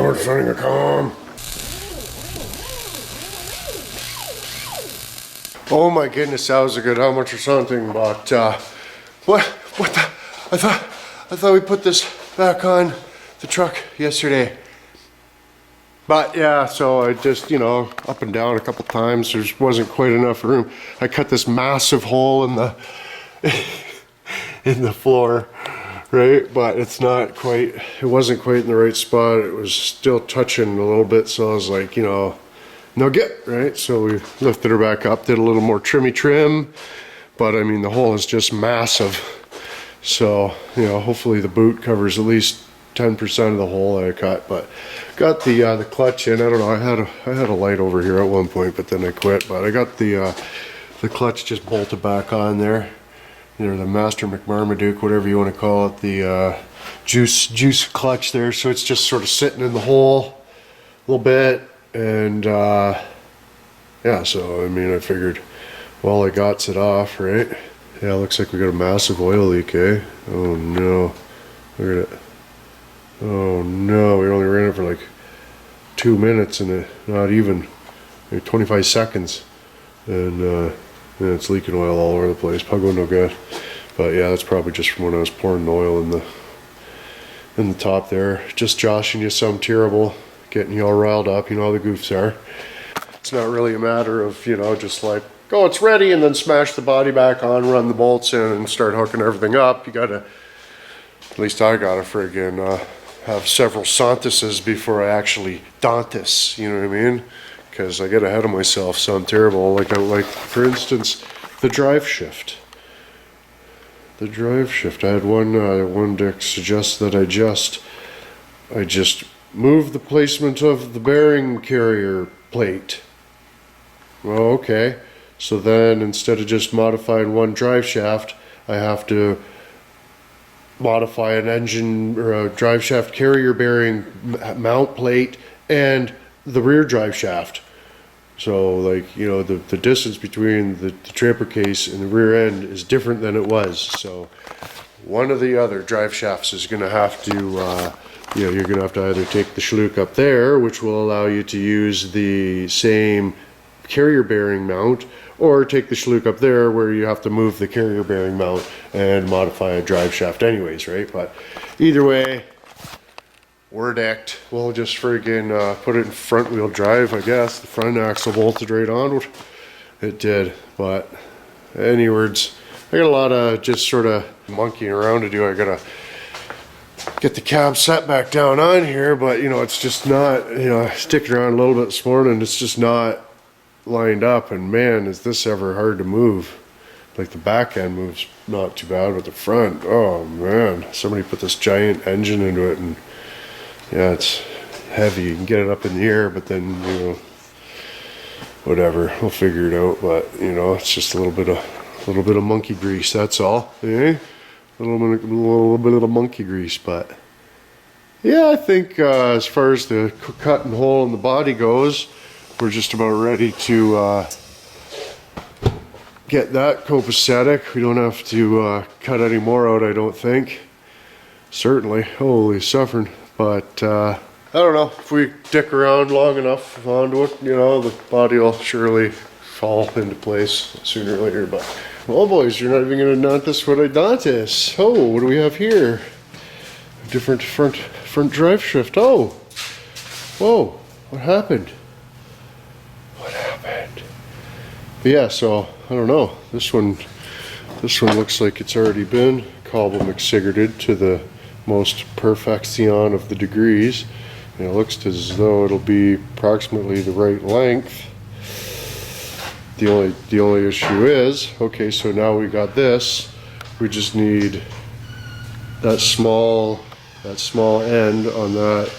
we're starting to come. Oh my goodness, that was a good how much or something, but what the, I thought we put this back on the truck yesterday. But yeah, so I just, you know, up and down a couple times, there wasn't quite enough room. I cut this massive hole in the in the floor, right? But it's not quite, it wasn't quite in the right spot. It was still touching a little bit, so I was like, you know, no get, right? So we lifted her back up, did a little more trim, but I mean, the hole is just massive. So, you know, hopefully the boot covers at least 10% of the hole I cut, but got the clutch in. I don't know, I had a light over here at one point, but then I quit. But I got the clutch just bolted back on there. You know, the Master McMarmaduke, whatever you want to call it, the juice clutch there. So it's just sort of sitting in the hole a little bit, and yeah. So I mean, I figured, well, I got it off, right? Yeah, looks like we got a massive oil leak, eh? Oh no, look at it. Oh no, we only ran it for like 2 minutes and not even, maybe 25 seconds, and yeah, it's leaking oil all over the place. Probably no good. But yeah, that's probably just from when I was pouring the oil in the top there. Just joshing you some terrible, getting you all riled up. You know how the goofs are. It's not really a matter of, you know, just like, oh, it's ready, and then smash the body back on, run the bolts in, and start hooking everything up. You gotta, at least I gotta friggin' have several Santuses before I actually Dantas, you know what I mean? Because I get ahead of myself, so I'm terrible. Like for instance, the Driveshaft. The Driveshaft. I had one deck suggest that I just move the placement of the bearing carrier plate. Well, okay. So then instead of just modifying one drive shaft, I have to modify an engine or a drive shaft carrier bearing mount plate and the rear drive shaft. So like, you know, the distance between the tramper case and the rear end is different than it was. So one of the other drive shafts is going to have to, you know, you're going to have to either take the schluck up there, which will allow you to use the same carrier bearing mount, or take the schluck up there where you have to move the carrier bearing mount and modify a drive shaft anyways, right? But either way, we're decked. We'll just friggin' put it in front wheel drive, I guess. The front axle bolted right on. It did, but anyways, I got a lot of just sort of monkeying around to do. I gotta get the cab set back down on here, but you know, it's just not, you know, sticking around a little bit this morning, it's just not lined up, and man, is this ever hard to move. Like the back end moves not too bad, but the front, oh man, somebody put this giant engine into it, and yeah, it's heavy. You can get it up in the air, but then, you know, whatever, we'll figure it out. But you know, it's just a little bit of monkey grease, that's all, eh? A little bit of monkey grease. But yeah, I think as far as the cut and hole in the body goes, we're just about ready to get that copacetic. We don't have to cut any more out, I don't think. Certainly, holy suffering. But I don't know, if we dick around long enough onto it, you know, the body will surely fall into place sooner or later. But well, boys, you're not even gonna notice what I notice. Oh, what do we have here? A different front drive shift. Oh, whoa, what happened? But yeah, so I don't know. This one looks like it's already been cobble McSiggerted to the most perfection of the degrees. And it looks as though it'll be approximately the right length. The only issue is, okay, so now we got this. We just need that small end on that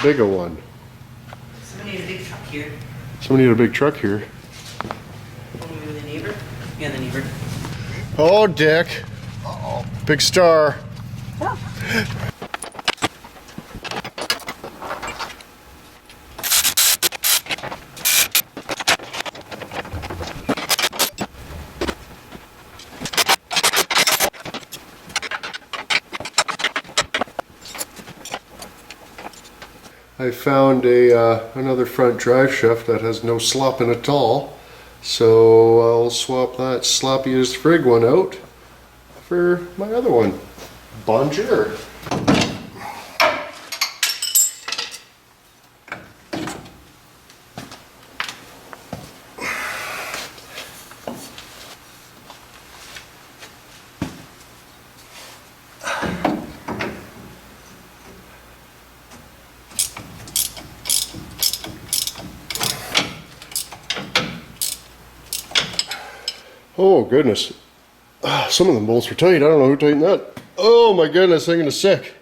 bigger one. Somebody had a big truck here. Somebody had a big truck here. The neighbor? Yeah, the neighbor. Oh, Dick. Uh-oh. Big star. I found another front drive shaft that has no slopping at all. So I'll swap that sloppiest frig one out for my other one. Bonjour. Oh goodness, some of them bolts were tight. I don't know who tightened that. Oh my goodness, I'm gonna sick.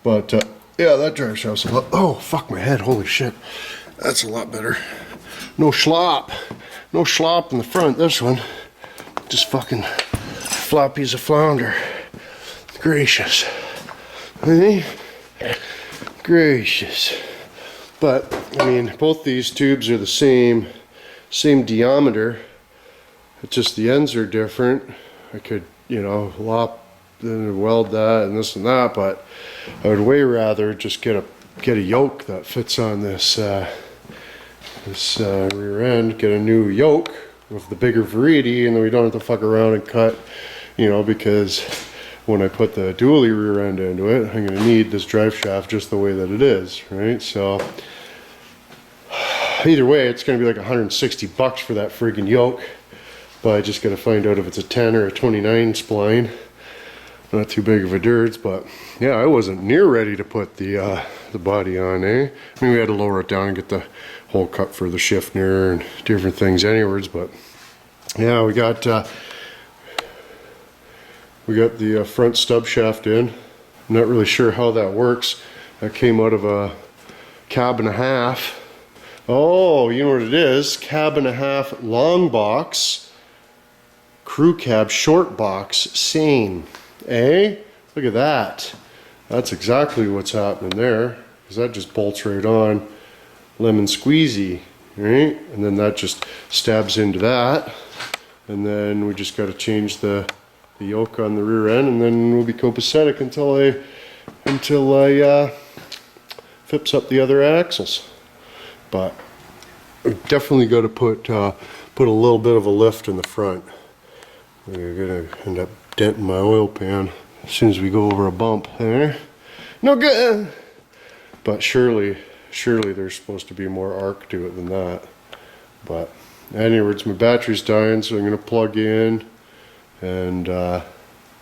But yeah, that drive shaft's a lot. Oh fuck my head, holy shit. That's a lot better. No slop. No slop in the front, this one. Just fucking floppy as a flounder. Gracious. Hey? Gracious. But, I mean, both these tubes are the same diameter. It's just the ends are different. I could, you know, lop and weld that and this and that, but I would way rather just get a yoke that fits on this rear end. Get a new yoke with the bigger variety, and then we don't have to fuck around and cut, you know, because when I put the dually rear end into it, I'm gonna need this drive shaft just the way that it is, right? So either way, it's gonna be like 160 bucks for that friggin' yoke. But I just got to find out if it's a 10 or a 29 spline. Not too big of a dirge, but yeah, I wasn't near ready to put the body on, eh? I mean, we had to lower it down and get the hole cut for the shifter and different things anyways, but yeah, we got the front stub shaft in. I'm not really sure how that works. That came out of a cab and a half. Oh, you know what it is? Cab and a half long box. Crew cab short box, same, eh? Look at that. That's exactly what's happening there, because that just bolts right on, lemon squeezy, right? And then that just stabs into that, and then we just got to change the yoke on the rear end, and then we'll be copacetic until I fips up the other axles. But we've definitely got to put a little bit of a lift in the front. We're gonna end up denting my oil pan as soon as we go over a bump there. No good. But surely there's supposed to be more arc to it than that. But anyways, my battery's dying, so I'm gonna plug in, and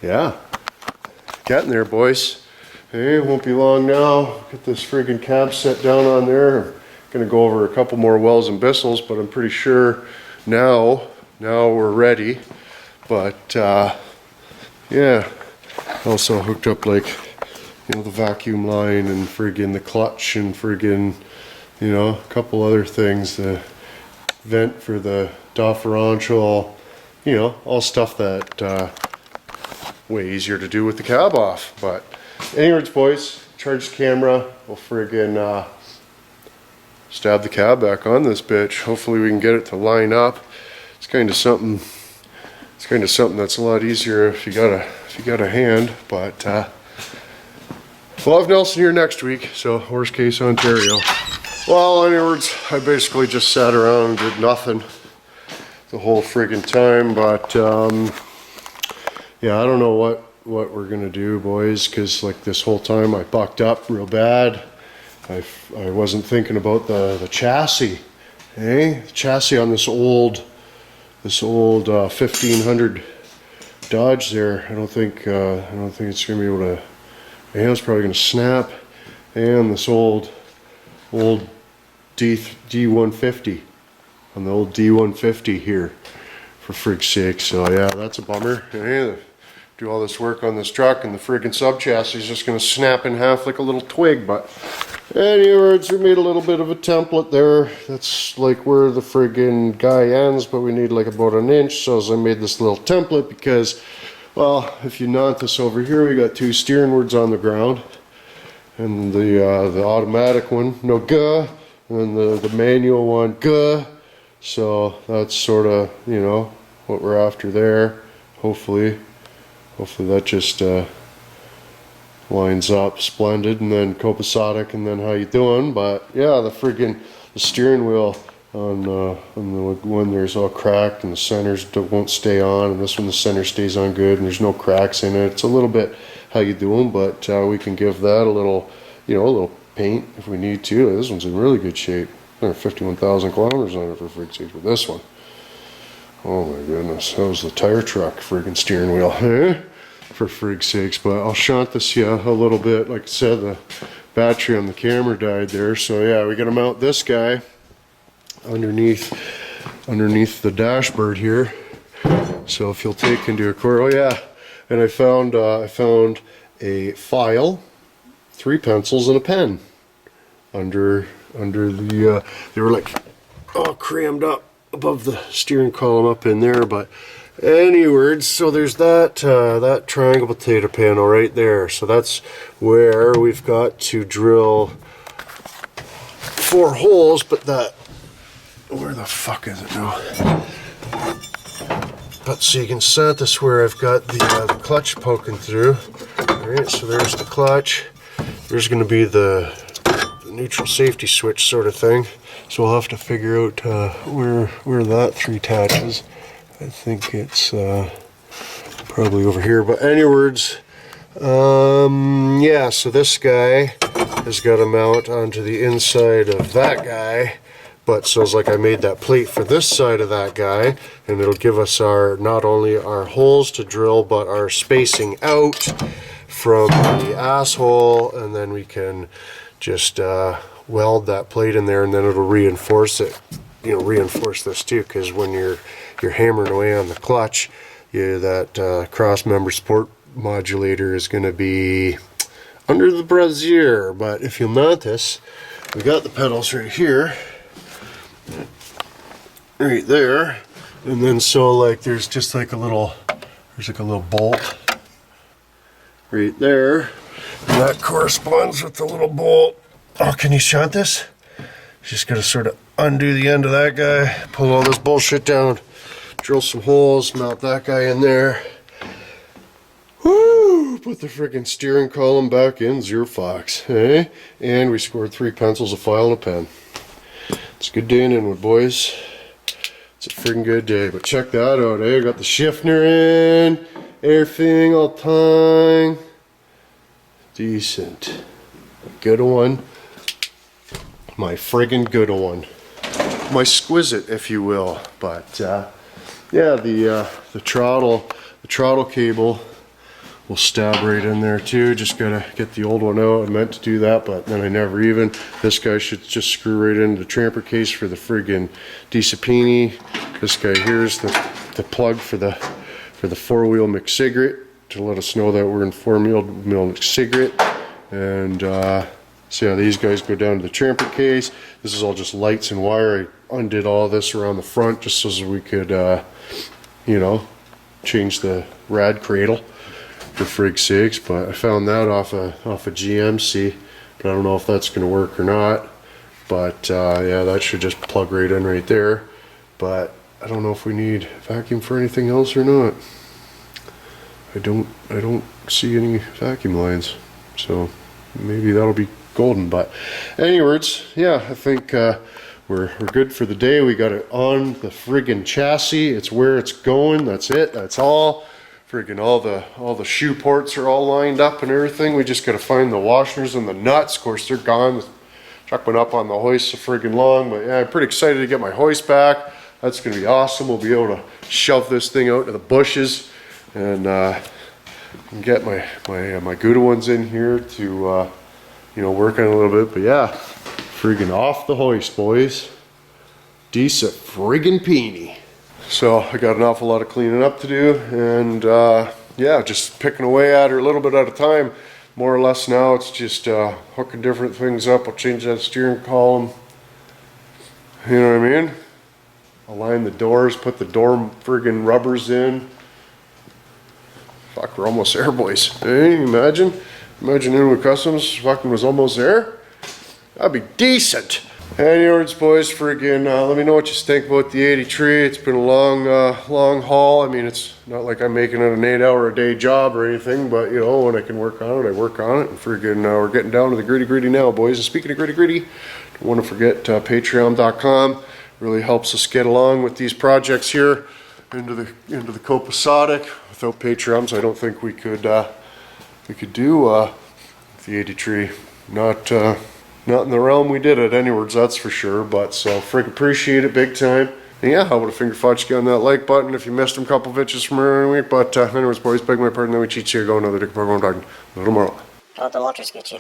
yeah, getting there, boys. Hey, it won't be long now. Get this friggin' cab set down on there. I'm gonna go over a couple more wells and bristles, but I'm pretty sure now we're ready. But yeah, also hooked up, like, you know, the vacuum line and friggin' the clutch and friggin', you know, a couple other things, the vent for the differential, you know, all stuff that way easier to do with the cab off. But anyways, boys, charge the camera, we'll friggin' stab the cab back on this bitch. Hopefully we can get it to line up. It's kind of something that's a lot easier if you got a hand. But we'll have Nelson here next week, so worst case Ontario. Well, anyways, I basically just sat around and did nothing the whole friggin' time. But yeah, I don't know what we're gonna do, boys, because like this whole time I bucked up real bad. I wasn't thinking about the chassis, eh? The chassis on this old 1500 Dodge there. I don't think it's gonna be able to. And it's probably gonna snap. And this old D150 on the old D150 here, for frig's sake. So yeah, that's a bummer. Yeah, do all this work on this truck, and the friggin' sub chassis is just gonna snap in half like a little twig. But anyways, we made a little bit of a template there. That's like where the friggin' guy ends, but we need like about an inch. So I made this little template because, well, if you knot this over here, we got two steering wheels on the ground, and the automatic one, no guh, and the manual one, guh. So that's sort of, you know, what we're after there. Hopefully that just lines up splendid, and then copacetic, and then how you doing. But yeah, the steering wheel on the one there's all cracked, and the centers won't stay on, and this one the center stays on good, and there's no cracks in it. It's a little bit how you doing, but we can give that a little, a little paint if we need to. This one's in really good shape. There are 51,000 kilometers on it for frig's sake with this one. Oh my goodness, that was the tire truck friggin' steering wheel, eh? For frig's sakes. But I'll shunt this a little bit. Like I said, the battery on the camera died there, so yeah, we gotta mount this guy underneath the dashboard here. So if you'll take into account, oh yeah, and I found a file, 3 pencils, and a pen under the they were like all crammed up above the steering column up in there. But anyways, so there's that triangle potato panel right there. So that's where we've got to drill 4 holes, but where the fuck is it now? But so you can set this where I've got the clutch poking through. Alright, so there's the clutch. There's going to be the neutral safety switch sort of thing. So we'll have to figure out where that 3 attaches. I think it's probably over here. But anyways, yeah, so this guy has got a mount onto the inside of that guy. But so it's like I made that plate for this side of that guy, and it'll give us not only our holes to drill, but our spacing out from the asshole, and then we can just weld that plate in there, and then it'll reinforce it. Reinforce this too, because when you're hammering away on the clutch, that cross member support modulator is going to be under the brassiere. But if you'll notice, we got the pedals right here. Right there, and then so like there's just like a little bolt right there, and that corresponds with the little bolt. Oh, can you shunt this? Just gotta sort of undo the end of that guy, pull all this bullshit down, drill some holes, mount that guy in there. Woo! Put the freaking steering column back in, zero fox, eh? And we scored 3 pencils, a file, and a pen. It's a good day in Inwood, boys. It's a freaking good day. But check that out, eh? I got the shifter in, everything all time. Decent. Good one. My friggin' good one. My squisite, if you will. But yeah, the throttle cable will stab right in there too. Just gotta get the old one out. I meant to do that, but then I never even. This guy should just screw right into the tramper case for the friggin' Discipini. This guy here is the plug for the 4-wheel McCigarette to let us know that we're in 4-wheel McCigarette. And so yeah, these guys go down to the tramper case. This is all just lights and wire. I undid all this around the front just so we could, change the rad cradle. For frig's sakes, but I found that off a GMC, but I don't know if that's going to work or not. But yeah, that should just plug right in right there. But I don't know if we need vacuum for anything else or not. I don't see any vacuum lines, so maybe that'll be golden. But anyways, yeah, I think we're good for the day. We got it on the friggin' chassis. It's where it's going. That's it. That's all. Friggin' all the shoe ports are all lined up and everything. We just gotta find the washers and the nuts. Of course, they're gone. The truck went up on the hoist so friggin' long, but yeah, I'm pretty excited to get my hoist back. That's gonna be awesome. We'll be able to shove this thing out to the bushes and get my Gouda ones in here to work on a little bit. But yeah, friggin' off the hoist, boys. Decent friggin' peony. So I got an awful lot of cleaning up to do, and yeah, just picking away at her a little bit at a time. More or less now it's just hooking different things up. I'll change that steering column. You know what I mean? Align the doors, put the door friggin' rubbers in. Fuck, we're almost there, boys. Hey, imagine Inwood Customs fucking was almost there. That'd be decent. Anyways, boys, friggin', let me know what you think about the 80 tree. It's been a long haul. I mean, it's not like I'm making it an 8-hour-a-day job or anything, but you know, when I can work on it, I work on it. And friggin', we're getting down to the gritty now, boys. And speaking of gritty, don't want to forget Patreon.com. Really helps us get along with these projects here into the copacetic. Without Patreons, I don't think we could do the 80 tree. Not in the realm we did it, anyways, that's for sure. But so, frick appreciate it big time. And yeah, how about a finger fudge? Get on that like button if you missed them a couple of inches from earlier week. But anyways, boys, beg my pardon, then we cheat you. Go another dick program talking a little more. Don't let the waters get you.